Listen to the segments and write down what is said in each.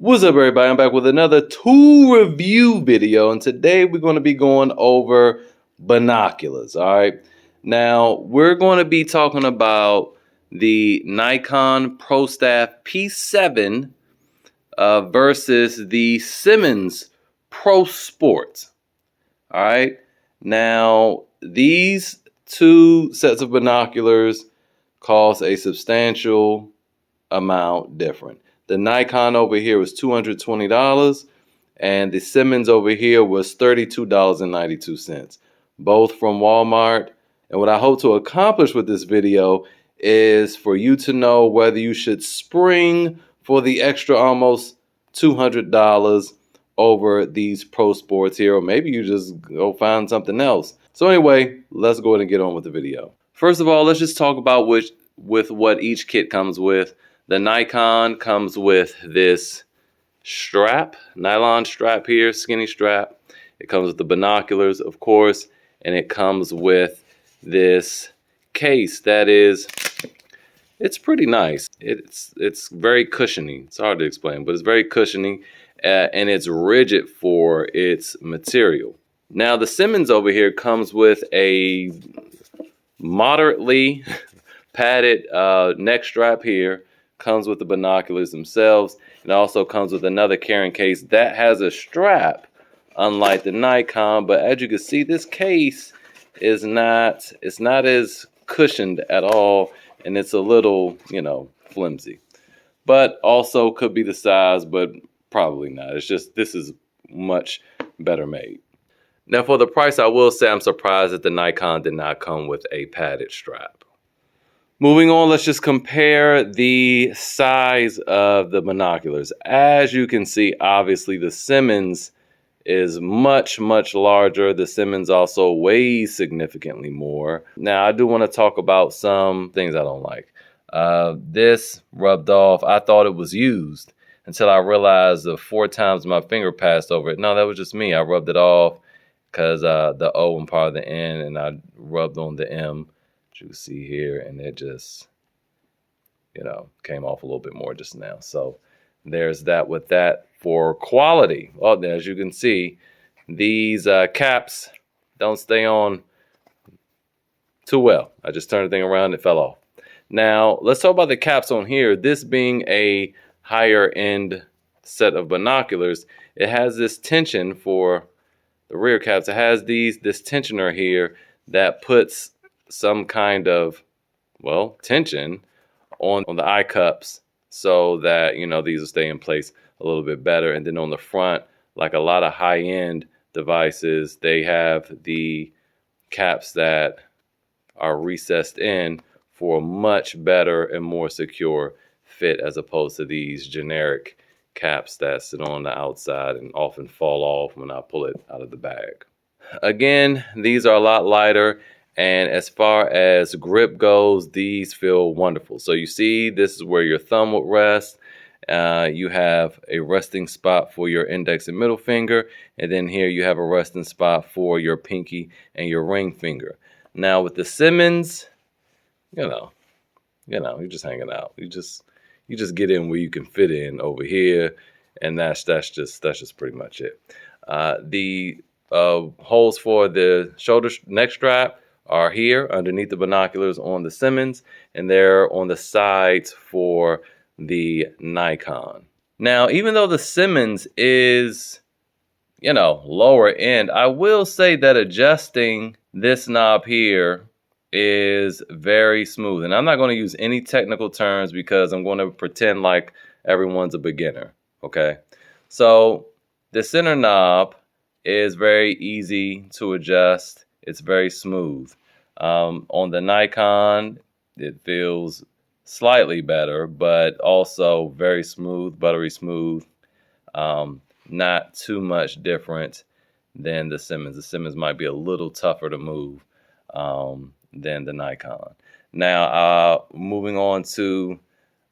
What's up, everybody? I'm back with another tool review video, and today we're going to be going over binoculars. All right, now we're going to be talking about the Nikon ProStaff P7 versus the Simmons ProSport. All right, now these two sets of binoculars cost a substantial amount different. The Nikon over here was $220, and the Simmons over here was $32.92, both from Walmart. And what I hope to accomplish with this video is for you to know whether you should spring for the extra almost $200 over these Pro Sports here, or maybe you just go find something else. So anyway, let's go ahead and get on with the video. First of all, let's just talk about what each kit comes with. The Nikon comes with this strap, nylon strap here, skinny strap. It comes with the binoculars, of course, and it comes with this case that it's pretty nice. It's very cushiony. It's hard to explain, but it's very cushiony, and it's rigid for its material. Now, the Simmons over here comes with a moderately padded neck strap here. Comes with the binoculars themselves, and also comes with another carrying case that has a strap, unlike the Nikon. But as you can see, this case is not as cushioned at all, and it's a little, flimsy. But also could be the size, but probably not. It's just this is much better made. Now, for the price, I will say I'm surprised that the Nikon did not come with a padded strap. Moving on, let's just compare the size of the binoculars. As you can see, obviously the Simmons is much, much larger. The Simmons also weighs significantly more. Now, I do want to talk about some things I don't like. This rubbed off. I thought it was used until I realized the 4 times my finger passed over it. No, that was just me. I rubbed it off because the O and part of the N, and I rubbed on the M. You see here, and it just came off a little bit more just now. So there's that with that. For quality, well, as you can see, these caps don't stay on too well. I just turned the thing around, it fell off. Now let's talk about the caps on here. This being a higher end set of binoculars, it has this tension for the rear caps. It has this tensioner here that puts some kind of, tension on the eye cups so that, these will stay in place a little bit better. And then on the front, like a lot of high-end devices, they have the caps that are recessed in for a much better and more secure fit, as opposed to these generic caps that sit on the outside and often fall off when I pull it out of the bag. Again, these are a lot lighter. And as far as grip goes, these feel wonderful. So you see, this is where your thumb would rest. You have a resting spot for your index and middle finger. And then here you have a resting spot for your pinky and your ring finger. Now with the Simmons, you're just hanging out. You just get in where you can fit in over here. And that's just pretty much it. The holes for the shoulder neck strap are here underneath the binoculars on the Simmons, and they're on the sides for the Nikon. Now, even though the Simmons is, lower end, I will say that adjusting this knob here is very smooth. And I'm not going to use any technical terms because I'm going to pretend like everyone's a beginner, okay? So the center knob is very easy to adjust. It's very smooth. On the Nikon, it feels slightly better, but also very smooth, buttery smooth. Not too much different than the Simmons. The Simmons might be a little tougher to move than the Nikon. Now, moving on to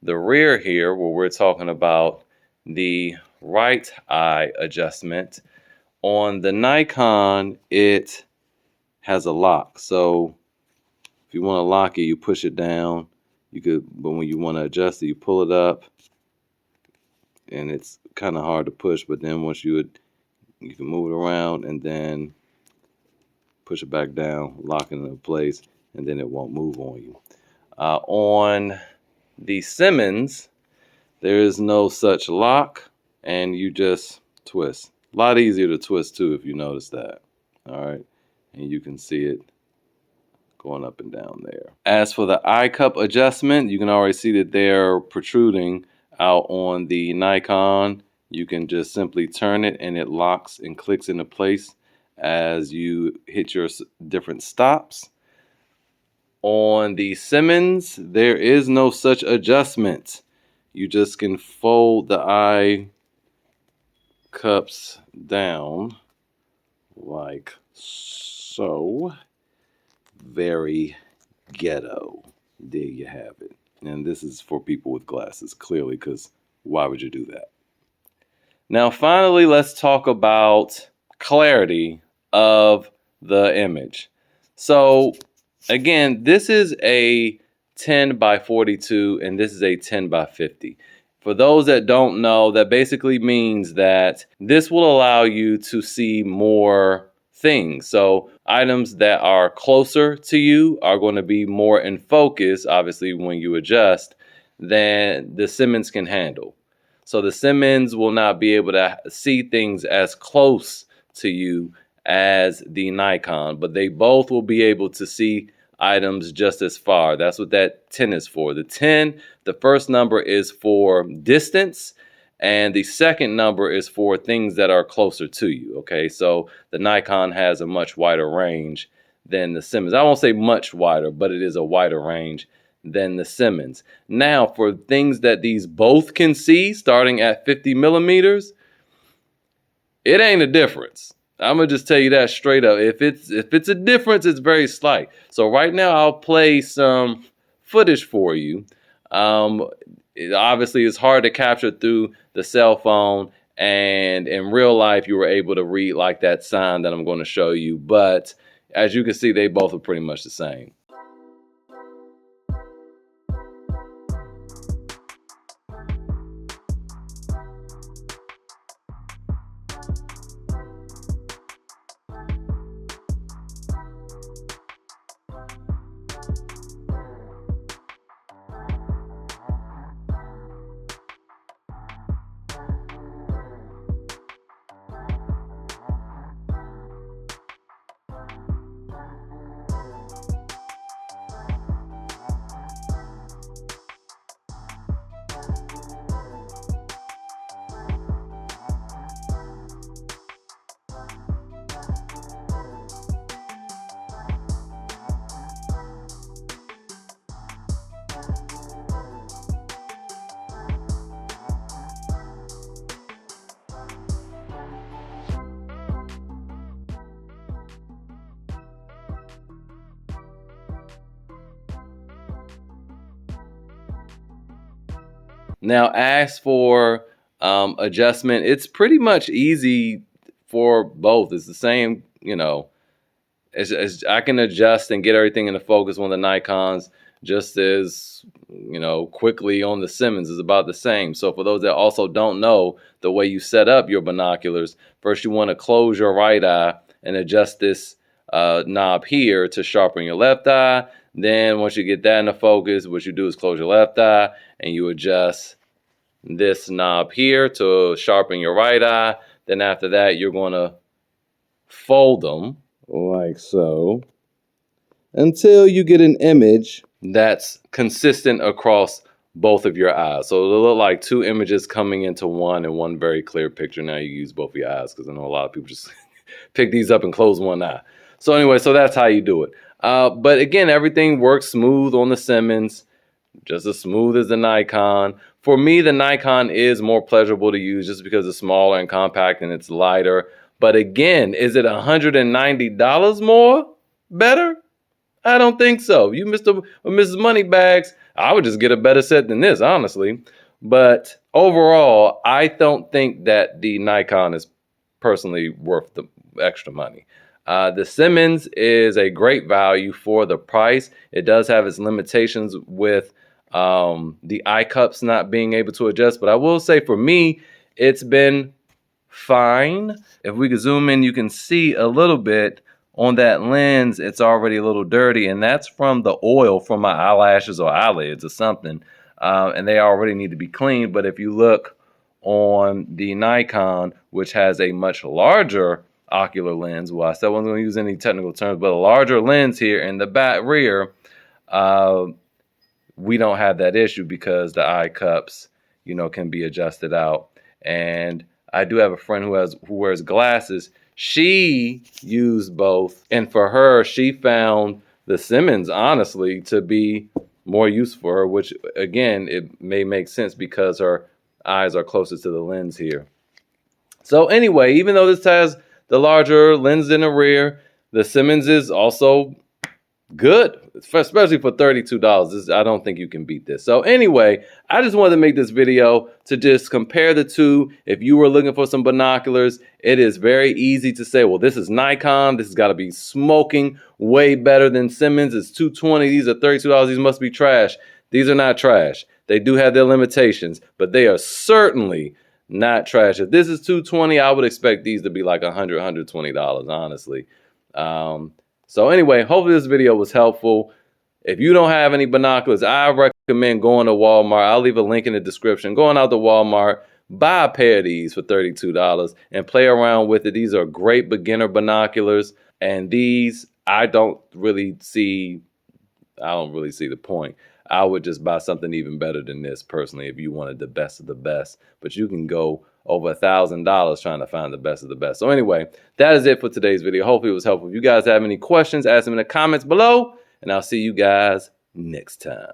the rear here, where we're talking about the right eye adjustment. On the Nikon, it has a lock. So if you want to lock it, you push it down. You could, but when you want to adjust it, you pull it up. and it's kind of hard to push, but then once you can move it around and then push it back down, lock it into place, and then it won't move on you. On the Simmons, there is no such lock, and you just twist. A lot easier to twist too, if you notice that. All right, and you can see it going up and down there. As for the eye cup adjustment, you can already see that they're protruding out on the Nikon. You can just simply turn it and it locks and clicks into place as you hit your different stops. On the Simmons, there is no such adjustment. You just can fold the eye cups down like so. Very ghetto. There you have it. And this is for people with glasses, clearly, because why would you do that? Now, finally, let's talk about clarity of the image. So, again, this is a 10 by 42, and this is a 10 by 50. For those that don't know, that basically means that this will allow you to see more things. So items that are closer to you are going to be more in focus, obviously, when you adjust, than the Simmons can handle. So the Simmons will not be able to see things as close to you as the Nikon, but they both will be able to see items just as far. That's what that 10 is for. The 10, the first number is for distance, and the second number is for things that are closer to you. Okay, so the Nikon has a much wider range than the Simmons. I won't say much wider, but it is a wider range than the Simmons. Now, for things that these both can see, starting at 50 millimeters, it ain't a difference. I'm gonna just tell you that straight up. If it's a difference, it's very slight. So right now, I'll play some footage for you. Obviously, it's hard to capture through the cell phone, and in real life, you were able to read like that sign that I'm going to show you. But as you can see, they both are pretty much the same. Now, as for adjustment, it's pretty much easy for both. It's the same, as I can adjust and get everything into focus on the Nikons just as, quickly on the Simmons is about the same. So for those that also don't know the way you set up your binoculars, first you want to close your right eye and adjust this knob here to sharpen your left eye. Then once you get that into focus, what you do is close your left eye and you adjust this knob here to sharpen your right eye. Then after that, you're going to fold them like so until you get an image that's consistent across both of your eyes. So it'll look like two images coming into one and one very clear picture. Now you use both of your eyes because I know a lot of people just pick these up and close one eye. So anyway, so that's how you do it. But again, everything works smooth on the Simmons, just as smooth as the Nikon. For me, the Nikon is more pleasurable to use just because it's smaller and compact and it's lighter. But again, is it $190 more better? I don't think so. You, Mr. or Mrs. Moneybags, I would just get a better set than this, honestly. But overall, I don't think that the Nikon is personally worth the extra money. The Simmons is a great value for the price. It does have its limitations with the eye cups not being able to adjust. But I will say for me, it's been fine. If we could zoom in, you can see a little bit on that lens. It's already a little dirty, and that's from the oil from my eyelashes or eyelids or something. And they already need to be cleaned. But if you look on the Nikon, which has a much larger ocular lens, well, I still wasn't going to use any technical terms, but a larger lens here in the back rear, we don't have that issue because the eye cups, you know, can be adjusted out. And I do have a friend who wears glasses. She used both, and for her, she found the Simmons, honestly, to be more useful for her, which, again, it may make sense because her eyes are closer to the lens here. So anyway, even though this has the larger lens in the rear, the Simmons is also good, especially for $32. I don't think you can beat this. So anyway, I just wanted to make this video to just compare the two. If you were looking for some binoculars, it is very easy to say, well, this is Nikon. This has got to be smoking way better than Simmons. It's $220. These are $32. These must be trash. These are not trash. They do have their limitations, but they are certainly not trash. If this is $220, I would expect these to be like $100, $120, honestly. So anyway, hopefully this video was helpful. If you don't have any binoculars, I recommend going to Walmart. I'll leave a link in the description. Going out to Walmart, buy a pair of these for $32 and play around with it. These are great beginner binoculars, and these I don't really see the point. I would just buy something even better than this personally if you wanted the best of the best. But you can go over $1,000 trying to find the best of the best. So anyway, that is it for today's video. Hopefully it was helpful. If you guys have any questions, ask them in the comments below, and I'll see you guys next time.